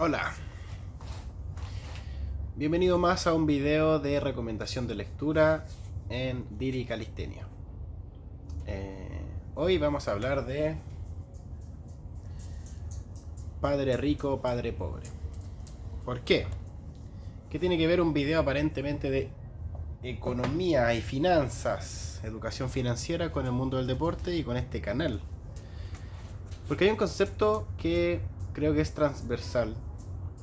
Hola, bienvenido más a un video de recomendación de lectura en Diri Calistenia. Hoy vamos a hablar de Padre Rico, Padre Pobre. ¿Por qué? ¿Qué tiene que ver un video aparentemente de economía y finanzas, educación financiera con el mundo del deporte y con este canal? Porque hay un concepto que creo que es transversal,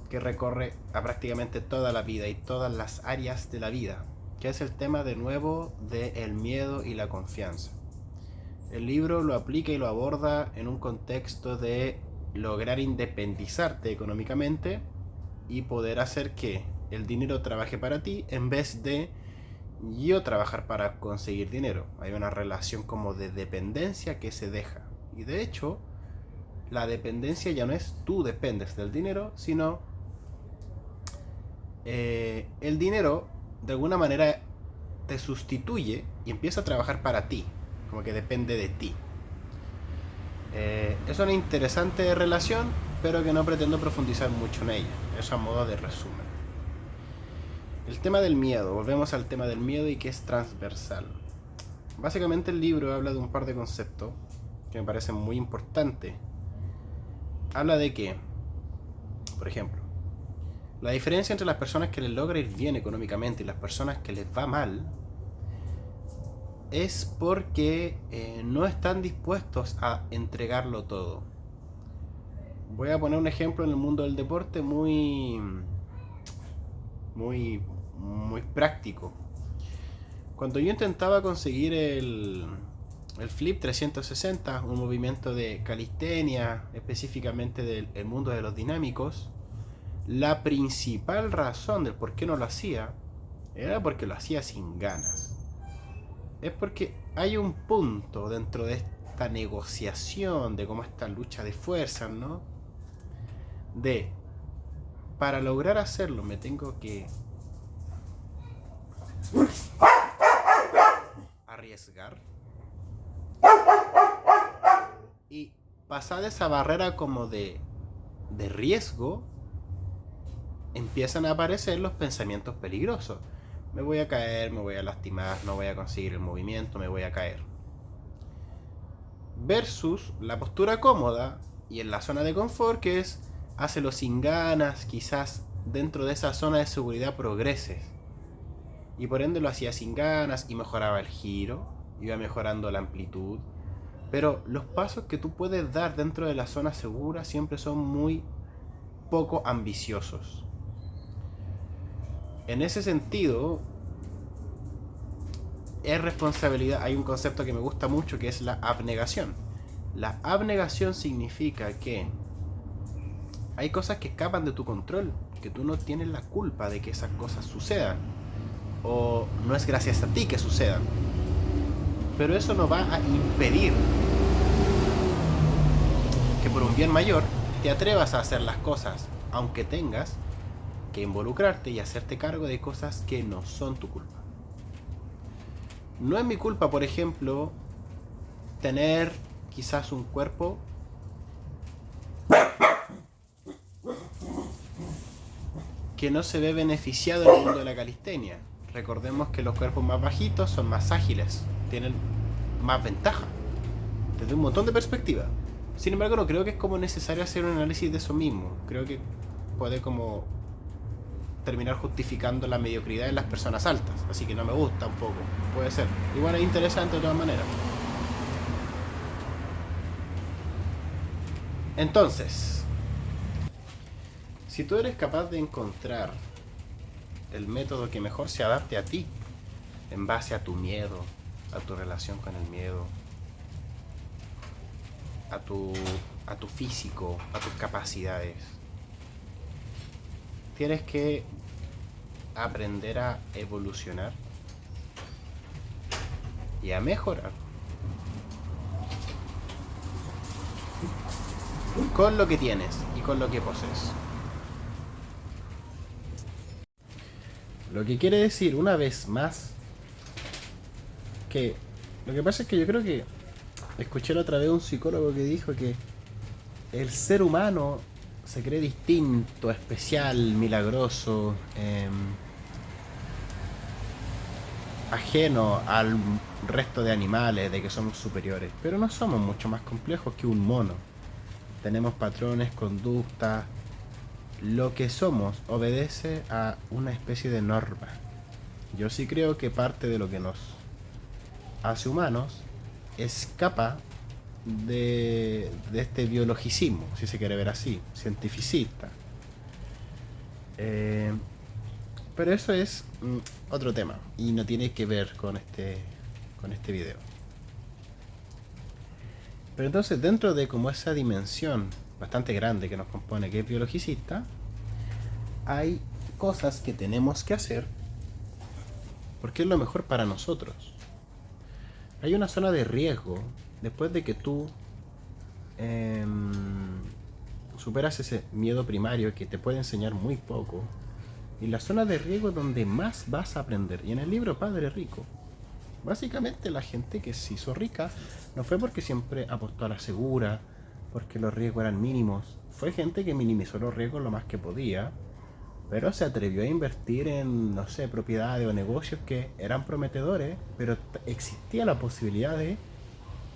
que recorre a prácticamente toda la vida y todas las áreas de la vida, que es el tema de nuevo del miedo y la confianza. El libro lo aplica y lo aborda en un contexto de lograr independizarte económicamente y poder hacer que el dinero trabaje para ti en vez de yo trabajar para conseguir dinero. Hay una relación como de dependencia que se deja. Y de hecho, la dependencia ya no es tú dependes del dinero, sino el dinero de alguna manera te sustituye y empieza a trabajar para ti, como que depende de ti. Es una interesante relación, pero que no pretendo profundizar mucho en ella. Eso a modo de resumen. El tema del miedo, volvemos al tema del miedo y que es transversal. Básicamente el libro habla de un par de conceptos que me parecen muy importantes. Habla de que, por ejemplo, la diferencia entre las personas que les logra ir bien económicamente y las personas que les va mal es porque no están dispuestos a entregarlo todo. Voy a poner un ejemplo en el mundo del deporte muy práctico. Cuando yo intentaba conseguir el Flip 360, un movimiento de calistenia, específicamente del mundo de los dinámicos, la principal razón del por qué no lo hacía era porque lo hacía sin ganas. Es porque hay un punto dentro de esta negociación, de cómo esta lucha de fuerzas, ¿no? De, para lograr hacerlo me tengo que arriesgar y pasar esa barrera como de riesgo, empiezan a aparecer los pensamientos peligrosos. Me voy a caer, me voy a lastimar, no voy a conseguir el movimiento, me voy a caer. Versus la postura cómoda y en la zona de confort, que es hácelo sin ganas, quizás dentro de esa zona de seguridad progreses. Y por ende lo hacía sin ganas y mejoraba el giro, iba mejorando la amplitud. Pero los pasos que tú puedes dar dentro de la zona segura siempre son muy poco ambiciosos. En ese sentido, es responsabilidad. Hay un concepto que me gusta mucho que es la abnegación. La abnegación significa que hay cosas que escapan de tu control, que tú no tienes la culpa de que esas cosas sucedan, o no es gracias a ti que sucedan, pero eso no va a impedir que por un bien mayor te atrevas a hacer las cosas, aunque tengas que involucrarte y hacerte cargo de cosas que no son tu culpa. No es mi culpa, por ejemplo, tener quizás un cuerpo que no se ve beneficiado en el mundo de la calistenia. Recordemos que los cuerpos más bajitos son más ágiles, tienen más ventaja desde un montón de perspectivas. Sin embargo, no creo que es como necesario hacer un análisis de eso mismo. Creo que puede como terminar justificando la mediocridad de las personas altas, así que no me gusta un poco. Puede ser. Igual es interesante de todas maneras. Entonces, si tú eres capaz de encontrar el método que mejor se adapte a ti, en base a tu miedo, a tu relación con el miedo, a tu físico, a tus capacidades, tienes que aprender a evolucionar y a mejorar con lo que tienes y con lo que posees. Lo que quiere decir, una vez más, que lo que pasa es que yo creo que escuché la otra vez un psicólogo que dijo que el ser humano se cree distinto, especial, milagroso, ajeno al resto de animales, de que somos superiores. Pero no somos mucho más complejos que un mono. Tenemos patrones, conductas. Lo que somos obedece a una especie de norma. Yo sí creo que parte de lo que nos hace humanos escapa de este biologicismo, si se quiere ver así, cientificista. Pero eso es otro tema y no tiene que ver con este video. Pero entonces, dentro de como esa dimensión bastante grande que nos compone, que es biologicista, hay cosas que tenemos que hacer porque es lo mejor para nosotros. Hay una zona de riesgo después de que tú superas ese miedo primario que te puede enseñar muy poco. Y la zona de riesgo es donde más vas a aprender. Y en el libro Padre Rico, básicamente la gente que se hizo rica no fue porque siempre apostó a la segura, porque los riesgos eran mínimos. Fue gente que minimizó los riesgos lo más que podía, pero se atrevió a invertir en, no sé, propiedades o negocios que eran prometedores, pero existía la posibilidad de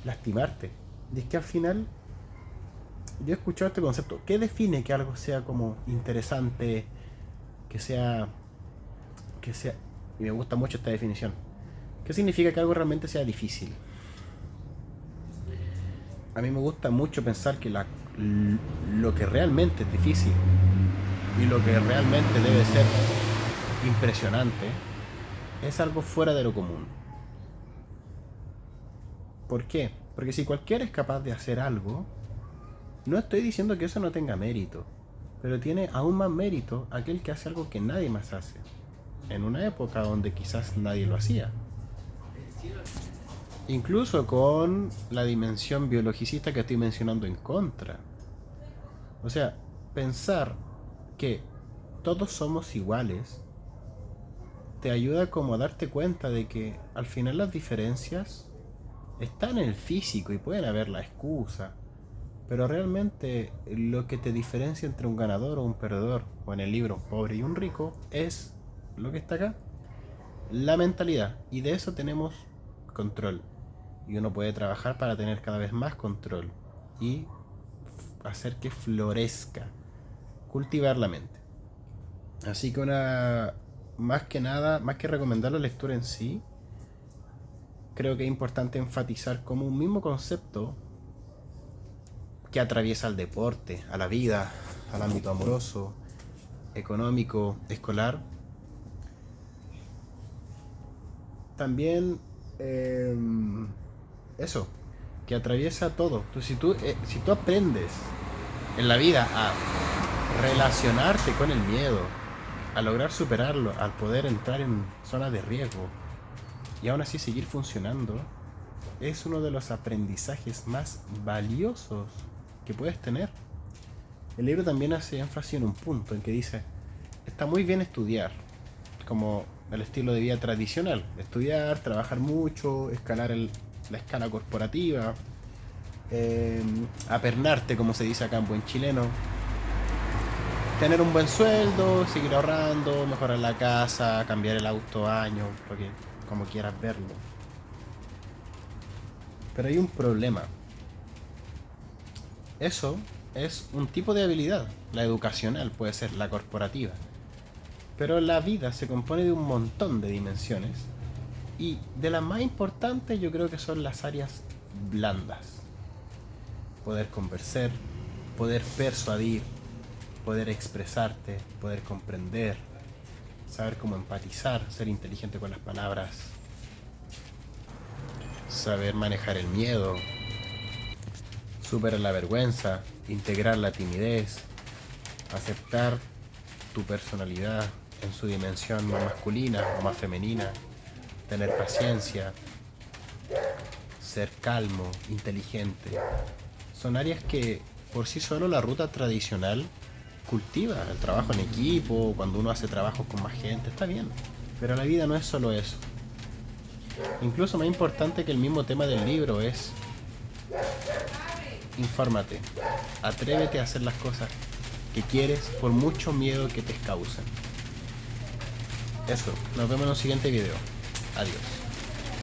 lastimarte. Y es que al final, yo he escuchado este concepto. ¿Qué define que algo sea como interesante? Que sea, y me gusta mucho esta definición. ¿Qué significa que algo realmente sea difícil? A mí me gusta mucho pensar que lo que realmente es difícil y lo que realmente debe ser impresionante es algo fuera de lo común. ¿Por qué? Porque si cualquiera es capaz de hacer algo, no estoy diciendo que eso no tenga mérito, pero tiene aún más mérito aquel que hace algo que nadie más hace, en una época donde quizás nadie lo hacía. Incluso con la dimensión biologicista que estoy mencionando en contra. O sea, pensar que todos somos iguales te ayuda como a darte cuenta de que al final las diferencias están en el físico y pueden haber la excusa, pero realmente lo que te diferencia entre un ganador o un perdedor, o en el libro un pobre y un rico, es lo que está acá, la mentalidad. Y de eso tenemos control. Y uno puede trabajar para tener cada vez más control y hacer que florezca, cultivar la mente. Así que más que nada, más que recomendar la lectura en sí, creo que es importante enfatizar como un mismo concepto que atraviesa al deporte, a la vida, al ámbito amoroso, económico, escolar. También eso, que atraviesa todo. Entonces, si tú aprendes en la vida a relacionarte con el miedo, a lograr superarlo, al poder entrar en zonas de riesgo y aún así seguir funcionando, es uno de los aprendizajes más valiosos que puedes tener. El libro también hace énfasis en un punto en que dice: está muy bien estudiar, como el estilo de vida tradicional, estudiar, trabajar mucho, escalar la escala corporativa, apernarte, como se dice acá en buen chileno, tener un buen sueldo, seguir ahorrando, mejorar la casa, cambiar el auto año, porque como quieras verlo. Pero hay un problema. Eso es un tipo de habilidad, la educacional, puede ser la corporativa. Pero la vida se compone de un montón de dimensiones y de las más importantes yo creo que son las áreas blandas. Poder conversar, poder persuadir, poder expresarte, poder comprender, saber cómo empatizar, ser inteligente con las palabras, saber manejar el miedo, superar la vergüenza, integrar la timidez, aceptar tu personalidad en su dimensión más masculina o más femenina, tener paciencia, ser calmo, inteligente. Son áreas que por sí solo la ruta tradicional cultiva. El trabajo en equipo, cuando uno hace trabajos con más gente, está bien. Pero la vida no es solo eso. Incluso más importante que el mismo tema del libro es: infórmate, atrévete a hacer las cosas que quieres por mucho miedo que te causen. Eso, nos vemos en un siguiente video. Adiós.